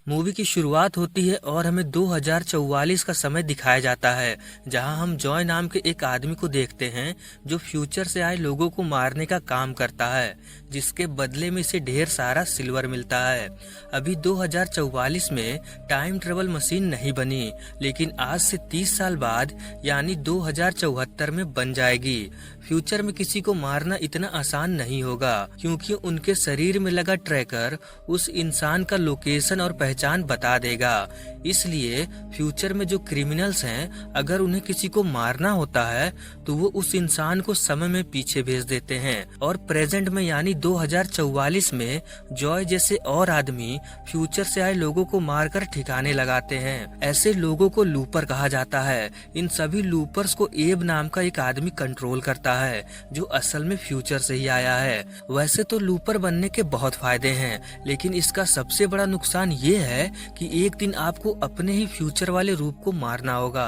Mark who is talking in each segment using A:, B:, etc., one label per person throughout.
A: Movie की शुरुआत होती है और हमें 2044 का समय दिखाया जाता है, जहां हम जॉय नाम के एक आदमी को देखते हैं जो फ्यूचर से आए लोगों को मारने का काम करता है, जिसके बदले में इसे ढेर सारा सिल्वर मिलता है। अभी 2044 में टाइम ट्रेवल मशीन नहीं बनी, लेकिन आज से 30 साल बाद यानी 2074 में बन जाएगी। फ्यूचर में किसी को मारना इतना आसान नहीं होगा, क्योंकि उनके शरीर में लगा ट्रैकर उस इंसान का लोकेशन और पहचान बता देगा। इसलिए फ्यूचर में जो क्रिमिनल्स हैं, अगर उन्हें किसी को मारना होता है तो वो उस इंसान को समय में पीछे भेज देते हैं, और प्रेजेंट में यानी 2044 में जॉय जैसे और आदमी फ्यूचर से आए लोगों को मारकर ठिकाने लगाते हैं। ऐसे लोगों को लूपर कहा जाता है। इन सभी लूपर्स को एब नाम का एक आदमी कंट्रोल करता है, जो असल में फ्यूचर से ही आया है। वैसे तो लूपर बनने के बहुत फायदे हैं, लेकिन इसका सबसे बड़ा नुकसान ये है कि एक दिन आपको अपने ही फ्यूचर वाले रूप को मारना होगा,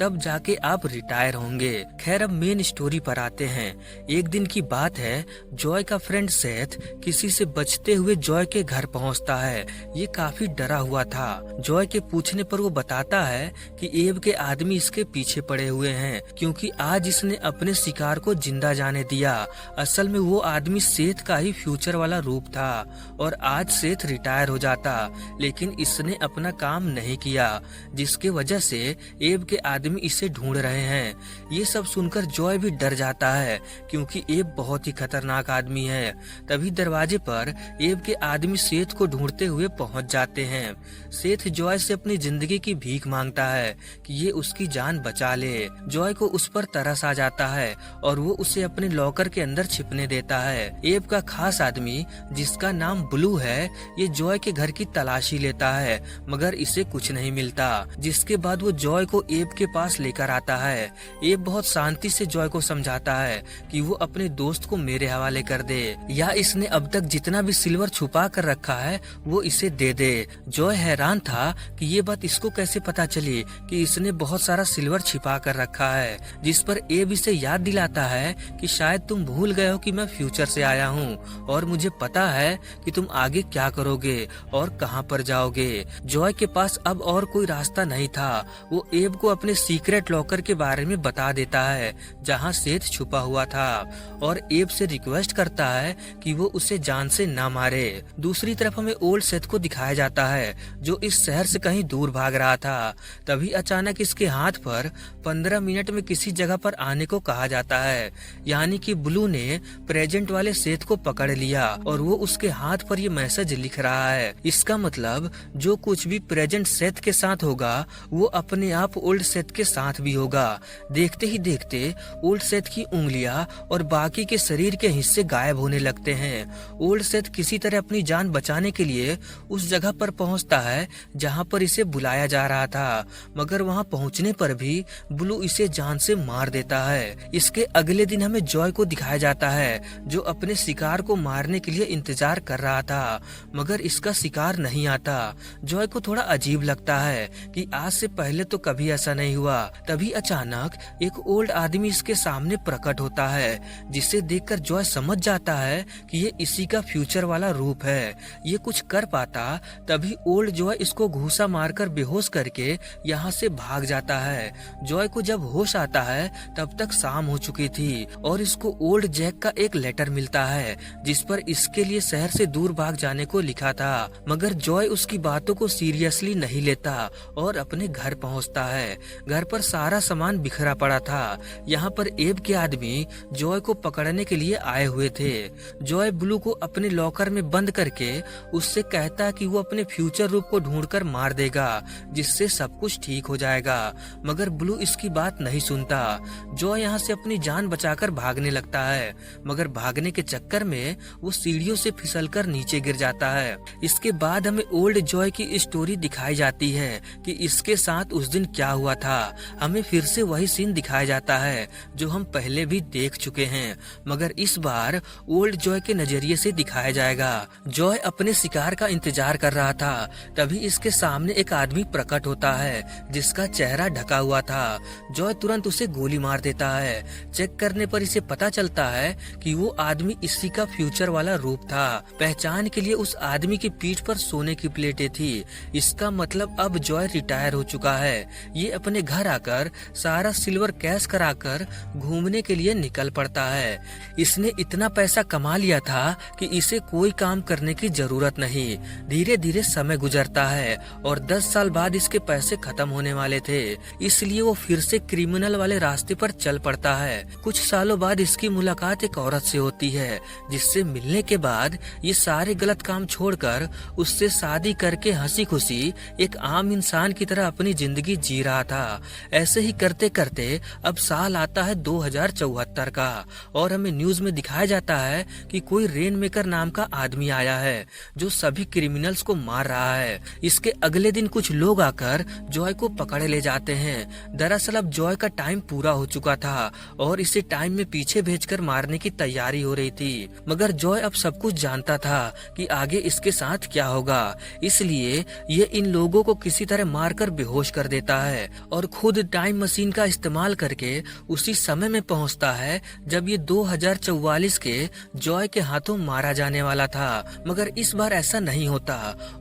A: तब जाके आप रिटायर होंगे। खैर, अब मेन स्टोरी पर आते हैं। एक दिन की बात है, जॉय का फ्रेंड सेथ किसी से बचते हुए जॉय के घर पहुंचता है। ये काफी डरा हुआ था। जॉय के पूछने पर वो बताता है कि एब के आदमी इसके पीछे पड़े हुए हैं, क्योंकि आज इसने अपने शिकार को जिंदा जाने दिया। असल में वो आदमी सेथ का ही फ्यूचर वाला रूप था, और आज सेथ रिटायर हो जाता, लेकिन इसने अपना काम नहीं किया, जिसके वजह से एब के आदमी इसे ढूंढ रहे हैं। ये सब सुनकर जॉय भी डर जाता है, क्योंकि एब बहुत ही खतरनाक आदमी है। तभी दरवाजे पर एब के आदमी सेथ को ढूंढते हुए पहुंच जाते हैं। सेथ जॉय से अपनी जिंदगी की भीख मांगता है कि ये उसकी जान बचा ले। जॉय को उस पर तरस आ जाता है और वो उसे अपने लॉकर के अंदर छिपने देता है। एब का खास आदमी, जिसका नाम ब्लू है, ये जॉय के घर की तलाशी लेता है, मगर इसे कुछ नहीं मिलता। जिसके बाद वो जॉय को एब के पास लेकर आता है। एब बहुत शांति से जॉय को समझाता है कि वो अपने दोस्त को मेरे हवाले कर दे, या इसने अब तक जितना भी सिल्वर छुपा कर रखा है वो इसे दे दे। जॉय हैरान था कि ये बात इसको कैसे पता चली कि इसने बहुत सारा सिल्वर छिपा कर रखा है, जिस पर एब इसे याद दिलाता है कि शायद तुम भूल गए हो कि मैं फ्यूचर से आया हूँ और मुझे पता है कि तुम आगे क्या करोगे और कहाँ पर जाओगे। जॉय के पास अब और कोई रास्ता नहीं था। वो एब को अपने सीक्रेट लॉकर के बारे में बता देता है, जहाँ सेथ छुपा हुआ था, और एब से रिक्वेस्ट करता है कि वो उसे जान से ना मारे। दूसरी तरफ हमें ओल्ड सेथ को दिखाया जाता है, जो इस शहर से कहीं दूर भाग रहा था। तभी अचानक इसके हाथ पर 15 मिनट में किसी जगह पर आने को कहा जाता है, यानी कि ब्लू ने प्रेजेंट वाले सेथ को पकड़ लिया और वो उसके हाथ पर ये मैसेज लिख रहा है। इसका मतलब जो कुछ भी प्रेजेंट सेथ के साथ होगा वो अपने आप ओल्ड सेथ के साथ भी होगा। देखते ही देखते ओल्ड सेथ की उंगलियां और बाकी के शरीर के हिस्से गायब होने लगते हैं। ओल्ड सेथ किसी तरह अपनी जान बचाने के लिए उस जगह पर पहुंचता है जहां पर इसे बुलाया जा रहा था, मगर वहां पहुंचने पर भी ब्लू इसे जान से मार देता है। इसके अगले दिन हमें जॉय को दिखाया जाता है, जो अपने शिकार को मारने के लिए इंतजार कर रहा था, मगर इसका शिकार नहीं आता। जॉय को थोड़ा अजीब लगता है कि आज से पहले तो कभी ऐसा नहीं हुआ। तभी अचानक एक ओल्ड आदमी इसके सामने प्रकट होता है, जिसे देखकर जॉय समझ जाता है कि ये इसी का फ्यूचर वाला रूप है। ये कुछ कर पाता, तभी ओल्ड जॉय इसको घूसा मारकर बेहोश करके यहाँ से भाग जाता है। जॉय को जब होश आता है तब तक शाम हो चुकी थी, और इसको ओल्ड जैक का एक लेटर मिलता है, जिस पर इसके लिए शहर से दूर भाग जाने को लिखा था। मगर जॉय उसकी बातों को सीरियसली नहीं लेता और अपने घर पहुंचता है। घर पर सारा सामान बिखरा पड़ा था। यहाँ पर एब के आदमी जॉय को पकड़ने के लिए आए हुए थे। जॉय ब्लू को अपने लॉकर में बंद करके उससे कहता है कि वो अपने फ्यूचर रूप को ढूंढकर मार देगा, जिससे सब कुछ ठीक हो जाएगा, मगर ब्लू इसकी बात नहीं सुनता। जॉय यहाँ से अपनी जान बचाकर भागने लगता है, मगर भागने के चक्कर में वो सीढ़ियों से फिसलकर नीचे गिर जाता है। इसके बाद हमें ओल्ड जॉय की स्टोरी दिखाई जाती है कि इसके साथ उस दिन क्या हुआ था। हमें फिर से वही सीन दिखाया जाता है जो हम पहले भी देख चुके हैं, मगर इस बार ओल्ड जॉय के नजरिए से दिखाया जाएगा। जॉय अपने शिकार का इंतजार कर रहा था, तभी इसके सामने एक आदमी प्रकट होता है, जिसका चेहरा ढका हुआ था। जॉय तुरंत उसे गोली मार देता है। चेक करने पर इसे पता चलता है कि वो आदमी इसी का फ्यूचर वाला रूप था। पहचान के लिए उस आदमी की पीठ पर सोने की प्लेटें थी। इसका मतलब अब जॉय रिटायर हो चुका है। ये अपने घर आकर सारा सिल्वर कैश कराकर घूमने के लिए निकल पड़ता है। इसने इतना पैसा कमा लिया था कि इसे कोई काम करने की जरूरत नहीं। धीरे धीरे समय गुजरता है और 10 साल बाद इसके पैसे खत्म होने वाले थे, इसलिए वो फिर से क्रिमिनल वाले रास्ते पर चल पड़ता है। कुछ सालों बाद इसकी मुलाकात एक औरत से होती है, जिससे मिलने के बाद ये सारे गलत काम छोड़कर उससे शादी करके हंसी खुशी एक आम इंसान की तरह अपनी जिंदगी जी रहा था। ऐसे ही करते करते अब साल आता है 2074 का और हमें न्यूज में दिखाया जाता है कि कोई रेन मेकर नाम का आदमी आया है जो सभी क्रिमिनल्स को मार रहा है। इसके अगले दिन कुछ लोग आकर जॉय को पकड़ ले जाते हैं। दरअसल अब जॉय का टाइम पूरा हो चुका था और इसे टाइम में पीछे भेजकर मारने की तैयारी हो रही थी, मगर जॉय अब सब कुछ जानता था कि आगे इसके साथ क्या होगा। इसलिए ये इन लोगों को किसी तरह मारकर बेहोश कर देता है और खुद टाइम मशीन का इस्तेमाल करके उसी समय में पहुंचता है जब ये 2044 के जॉय के हाथों मारा जाने वाला था। मगर इस बार ऐसा नहीं होता।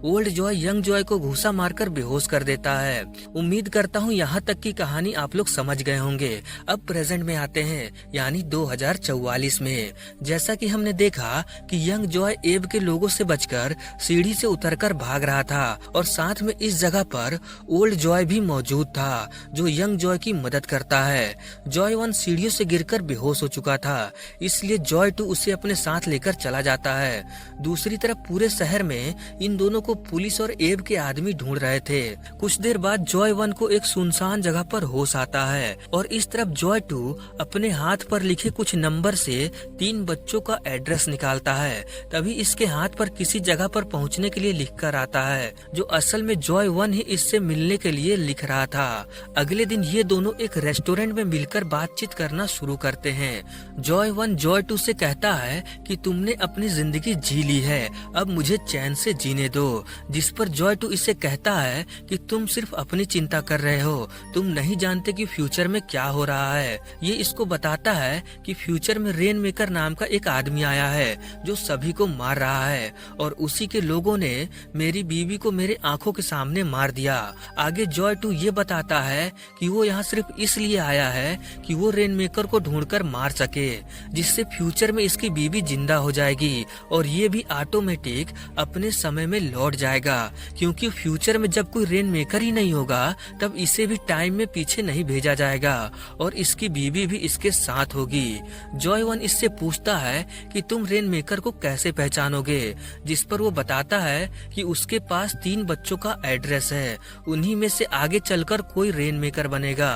A: ओल्ड जॉय यंग जॉय को घूसा मारकर बेहोश कर देता है। उम्मीद करता हूँ यहाँ तक की कहानी आप लोग समझ गए होंगे। अब प्रेजेंट में आते हैं, यानी 2044 में। जैसा कि हमने देखा कि यंग जॉय एब के लोगों से बचकर सीढ़ी से उतरकर भाग रहा था और साथ में इस जगह पर ओल्ड जॉय भी मौजूद था जो यंग जॉय की मदद करता है। जॉय 1 सीढ़ियों से गिरकर बेहोश हो चुका था, इसलिए जॉय 2 उसे अपने साथ लेकर चला जाता है। दूसरी तरफ पूरे शहर में इन दोनों को पुलिस और एब के आदमी ढूंढ रहे थे। कुछ देर बाद जॉय 1 को एक सुनसान जगह पर होश आता है और इस तरफ जॉय 2 अपने हाथ पर लिखे कुछ नंबर से 3 बच्चों का एड्रेस निकालता है। तभी इसके हाथ पर किसी जगह पर पहुंचने के लिए लिख कर आता है, जो असल में जॉय 1 ही इससे मिलने के लिए लिख रहा था। अगले दिन ये दोनों एक रेस्टोरेंट में मिलकर बातचीत करना शुरू करते हैं। जॉय 1 जॉय 2 से कहता है कि तुमने अपनी जिंदगी जी ली है, अब मुझे चैन से जीने दो। जिस पर जॉय 2 इससे कहता है कि तुम सिर्फ अपनी चिंता कर रहे हो, तुम नहीं जानते कि फ्यूचर में क्या हो रहा है। ये इसको बताता है कि फ्यूचर में रेन मेकर नाम का एक आदमी आया है जो सभी को मार रहा है और उसी के लोगों ने मेरी बीवी को मेरे आंखों के सामने मार दिया। आगे जॉय 2 ये बताता है कि वो यहाँ सिर्फ इसलिए आया है कि वो रेन मेकर को ढूंढकर मार सके, जिससे फ्यूचर में इसकी बीवी जिंदा हो जाएगी और ये भी ऑटोमेटिक अपने समय में लौट जाएगा, क्योंकि फ्यूचर में जब कोई रेन मेकर ही नहीं होगा तब इसे भी टाइम में पीछे नहीं भेजा जाएगा और इसकी बीवी भी इसके साथ होगी। जॉय 1 इससे पूछता है कि तुम रेन मेकर को कैसे पहचानोगे, जिस पर वो बताता है कि उसके पास 3 बच्चों का एड्रेस है, उन्हीं में से आगे चलकर कोई रेन मेकर बनेगा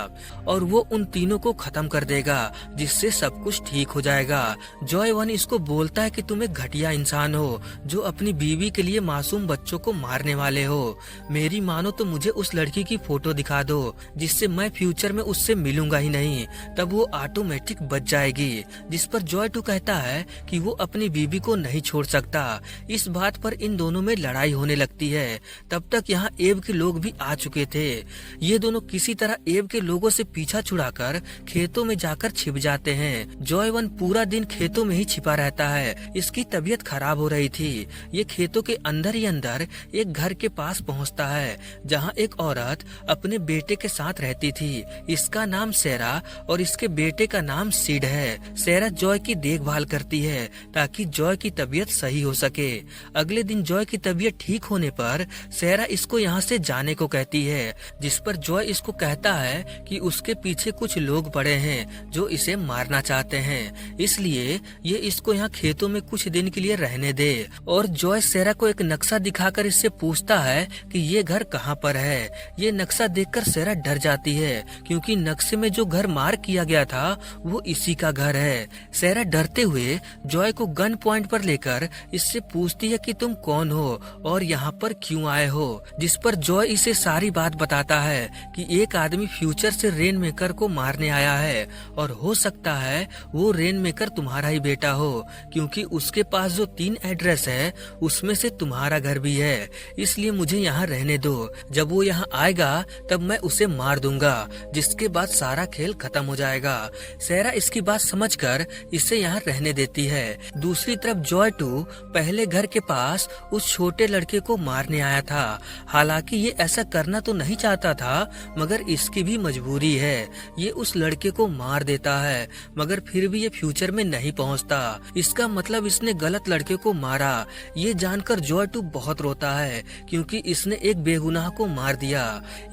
A: और वो उन तीनों को खत्म कर देगा, जिससे सब कुछ ठीक हो जाएगा। जॉय 1 इसको बोलता है कि तुम एक घटिया इंसान हो जो अपनी बीवी के लिए मासूम बच्चों को मारने वाले हो। मेरी मानो तो मुझे उस लड़की की फोटो दिखा दो जिससे मैं फ्यूचर में उससे मिलूंगा ही नहीं, तब वो ऑटोमेटिक बच जाएगी। जिस पर जॉय 2 कहता है कि वो अपनी बीवी को नहीं छोड़ सकता। इस बात पर इन दोनों में लड़ाई होने लगती है। तब तक यहाँ एब के लोग भी आ चुके थे। ये दोनों किसी तरह एब के लोगों से पीछा छुड़ाकर खेतों में जाकर छिप जाते हैं। जॉय 1 पूरा दिन खेतों में ही छिपा रहता है। इसकी तबीयत खराब हो रही थी। ये खेतों के अंदर ही अंदर एक घर के पास पहुंचता है जहां एक औरत अपने बेटे के साथ रहती थी। इसका नाम सेरा और इसके बेटे का नाम सिड है। सेरा जॉय की देखभाल करती है ताकि जॉय की तबीयत सही हो सके। अगले दिन जॉय की तबीयत ठीक होने पर सेरा इसको यहाँ से जाने को कहती है, जिस पर जॉय इसको कहता है कि उसके पीछे कुछ लोग पड़े हैं जो इसे मारना चाहते हैं, इसलिए ये इसको यहाँ खेतों में कुछ दिन के लिए रहने दे। और जॉय सेरा को एक नक्शा दिखाकर इससे पूछता है कि ये घर कहाँ पर है। ये नक्शा देखकर सेरा डर जाती है क्योंकि नक्शे में जो घर मार्क किया गया था वो इसी का घर है। सेरा डरते हुए जॉय को गन पॉइंट पर लेकर इससे पूछती है कि तुम कौन हो और यहाँ पर क्यों आए हो, जिस पर जॉय इसे सारी बात बताता है कि एक आदमी फ्यूचर से रेन मेकर को मारने आया है और हो सकता है वो रेन मेकर तुम्हारा ही बेटा हो, क्योंकि उसके पास जो 3 एड्रेस है उसमें से तुम्हारा घर भी है, इसलिए मुझे यहाँ रहने दो। जब वो यहाँ आएगा तब मैं उसे मार दूंगा, जिसके बाद सारा खेल खत्म हो जाएगा। सैरा इसकी बात समझकर इसे यहाँ रहने देती है। दूसरी तरफ जॉय टू पहले घर के पास उस छोटे लड़के को मारने आया था। हालांकि ये ऐसा करना तो नहीं चाहता था, मगर इसकी भी मजबूरी है। ये उस लड़के को मार देता है, मगर फिर भी ये फ्यूचर में नहीं पहुंचता। इसका मतलब इसने गलत लड़के को मारा। ये जानकर जॉय टू बहुत रोता है, क्योंकि इसने एक बेगुनाह को मार दिया।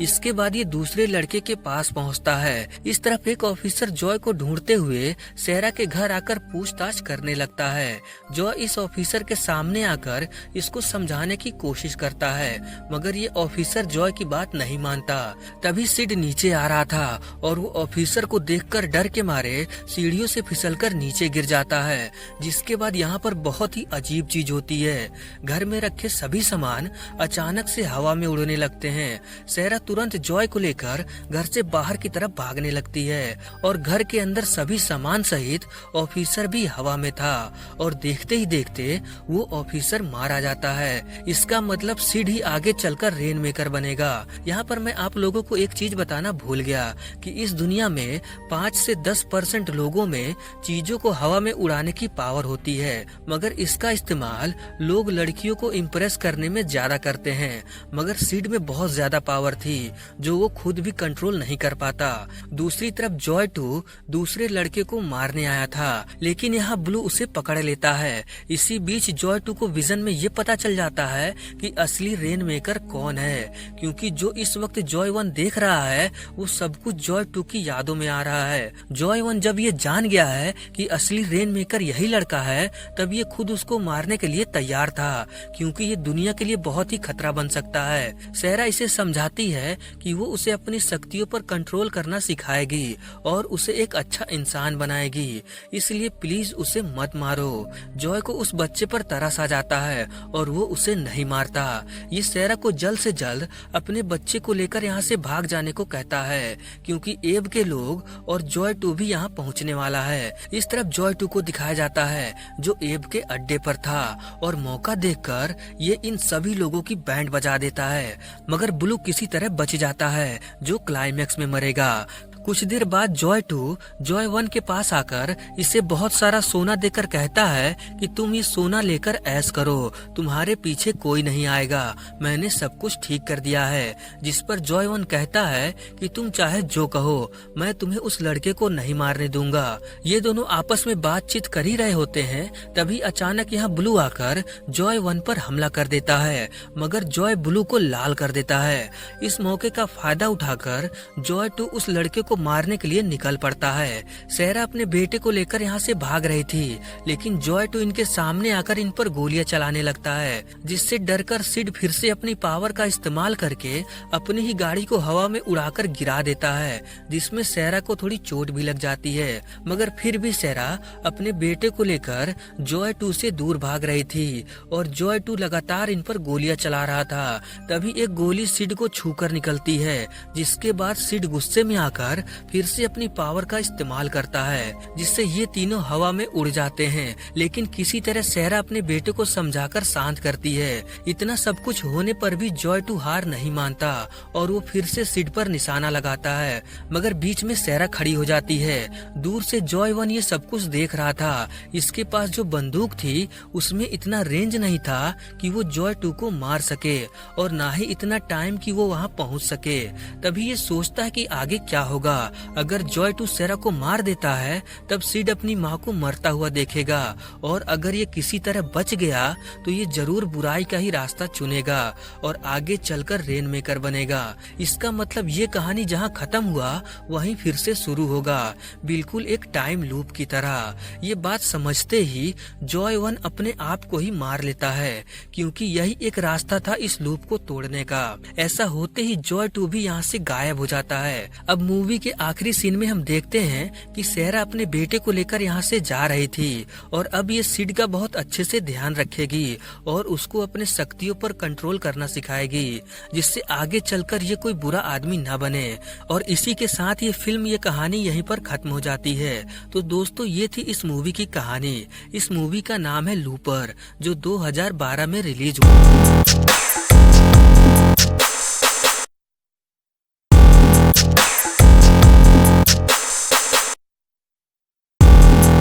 A: इसके बाद ये दूसरे लड़के के पास पहुंचता है। इस तरफ एक ऑफिसर जॉय को ढूंढते हुए सैरा के घर आकर पूछताछ करने लगता है। जॉय इस ऑफिसर के सामने आकर इसको समझाने की कोशिश करता है, मगर ये ऑफिसर जॉय की बात नहीं मानता। तभी सिड नीचे आ रहा था और वो ऑफिसर को देखकर डर के मारे सीढ़ियों से फिसलकर नीचे गिर जाता है। जिसके बाद यहाँ पर बहुत ही अजीब चीज होती है। घर में रखे सभी सामान अचानक से हवा में उड़ने लगते हैं। सैरा तुरंत जॉय को लेकर घर से बाहर की तरफ भागने लगती है और घर के अंदर सभी सामान सहित ऑफिसर भी हवा में था और देखते ही देखते वो ऑफिसर मारा जाता है। इसका मतलब सिड ही आगे चलकर रेन मेकर बनेगा। यहाँ पर मैं आप लोगों को एक चीज बताना भूल गया कि इस दुनिया में 5 से 10% लोगों में चीजों को हवा में उड़ाने की पावर होती है, मगर इसका इस्तेमाल लोग लड़कियों को इम्प्रेस करने में ज्यादा करते हैं। मगर सिड में बहुत ज्यादा पावर थी जो वो खुद भी कंट्रोल नहीं कर पाता। दूसरी तरफ जॉय टू दूसरे लड़के को मारने आया था, लेकिन यहाँ ब्लू उसे पकड़ लेता है। इसी बीच जॉय टू को विजन में ये पता चल जाता है कि असली रेन मेकर कौन है, क्योंकि जो इस वक्त जॉय वन देख रहा है वो सब कुछ जॉय टू की यादों में आ रहा है। जॉय वन जब ये जान गया है कि असली रेन मेकर यही लड़का है, तब ये खुद उसको मारने के लिए तैयार था, क्योंकि ये दुनिया के लिए बहुत ही खतरा बन सकता है। सैरा इसे समझाती है कि वो उसे अपनी शक्तियों पर कंट्रोल करना सिखाएगी और उसे एक अच्छा इंसान बनाएगी, इसलिए प्लीज उसे मत मारो। जॉय को उस बच्चे पर तरस आ जाता है और वो उसे नहीं मारता। ये सैरा को जल्द से जल्द अपने बच्चे को लेकर यहाँ से भाग जाने को कहता है, क्योंकि एब के लोग और जॉय टू भी यहाँ पहुँचने वाला है। इस तरफ जॉय टू को दिखाया जाता है जो एब के अड्डे पर था और मौका देखकर ये इन सभी लोगों की बैंड बजा देता है, मगर ब्लू किसी तरह बच जाता है जो क्लाइमेक्स में मरेगा। कुछ देर बाद जॉय टू जॉय वन के पास आकर इसे बहुत सारा सोना देकर कहता है कि तुम ये सोना लेकर ऐश करो, तुम्हारे पीछे कोई नहीं आएगा, मैंने सब कुछ ठीक कर दिया है। जिस पर जॉय वन कहता है कि तुम चाहे जो कहो, मैं तुम्हें उस लड़के को नहीं मारने दूंगा। ये दोनों आपस में बातचीत कर ही रहे होते हैं, तभी अचानक यहाँ ब्लू आकर जॉय वन पर हमला कर देता है, मगर जॉय ब्लू को लाल कर देता है। इस मौके का फायदा उठाकर जॉय टू उस लड़के को मारने के लिए निकल पड़ता है। सैरा अपने बेटे को लेकर यहाँ से भाग रही थी, लेकिन जॉय टू इनके सामने आकर इन पर गोलियां चलाने लगता है, जिससे डरकर सिड फिर से अपनी पावर का इस्तेमाल करके अपनी ही गाड़ी को हवा में उड़ाकर गिरा देता है, जिसमें सैरा को थोड़ी चोट भी लग जाती है। मगर फिर भी सैरा अपने बेटे को लेकर जॉय टू से दूर भाग रही थी और जॉय टू लगातार इन पर गोलियां चला रहा था। तभी एक गोली सिड को छूकर निकलती है, जिसके बाद सिड गुस्से में आकर फिर से अपनी पावर का इस्तेमाल करता है, जिससे ये तीनों हवा में उड़ जाते हैं। लेकिन किसी तरह सैरा अपने बेटे को समझाकर शांत करती है। इतना सब कुछ होने पर भी जॉय टू हार नहीं मानता और वो फिर से सिड पर निशाना लगाता है, मगर बीच में सैरा खड़ी हो जाती है। दूर से जॉय वन ये सब कुछ देख रहा था। इसके पास जो बंदूक थी उसमें इतना रेंज नहीं था कि वो जॉय टू को मार सके और ना ही इतना टाइम कि वो वहाँ पहुँच सके। तभी ये सोचता है कि आगे क्या होगा। अगर जॉय टू सैरा को मार देता है तब सिड अपनी माँ को मरता हुआ देखेगा, और अगर ये किसी तरह बच गया तो ये जरूर बुराई का ही रास्ता चुनेगा और आगे चलकर रेन मेकर बनेगा। इसका मतलब ये कहानी जहाँ खत्म हुआ वहीं फिर से शुरू होगा, बिल्कुल एक टाइम लूप की तरह। ये बात समझते ही जॉय वन अपने आप को ही मार लेता है, क्योंकि यही एक रास्ता था इस लूप को तोड़ने का। ऐसा होते ही जॉय टू भी यहाँ से गायब हो जाता है। अब मूवी के आखिरी सीन में हम देखते हैं कि सैरा अपने बेटे को लेकर यहाँ से जा रही थी और अब ये सिड का बहुत अच्छे से ध्यान रखेगी और उसको अपने शक्तियों पर कंट्रोल करना सिखाएगी, जिससे आगे चलकर ये कोई बुरा आदमी न बने। और इसी के साथ ये फिल्म, ये कहानी यहीं पर खत्म हो जाती है। तो दोस्तों, ये थी इस मूवी की कहानी। इस मूवी का नाम है लूपर, जो 2012 में रिलीज हुआ।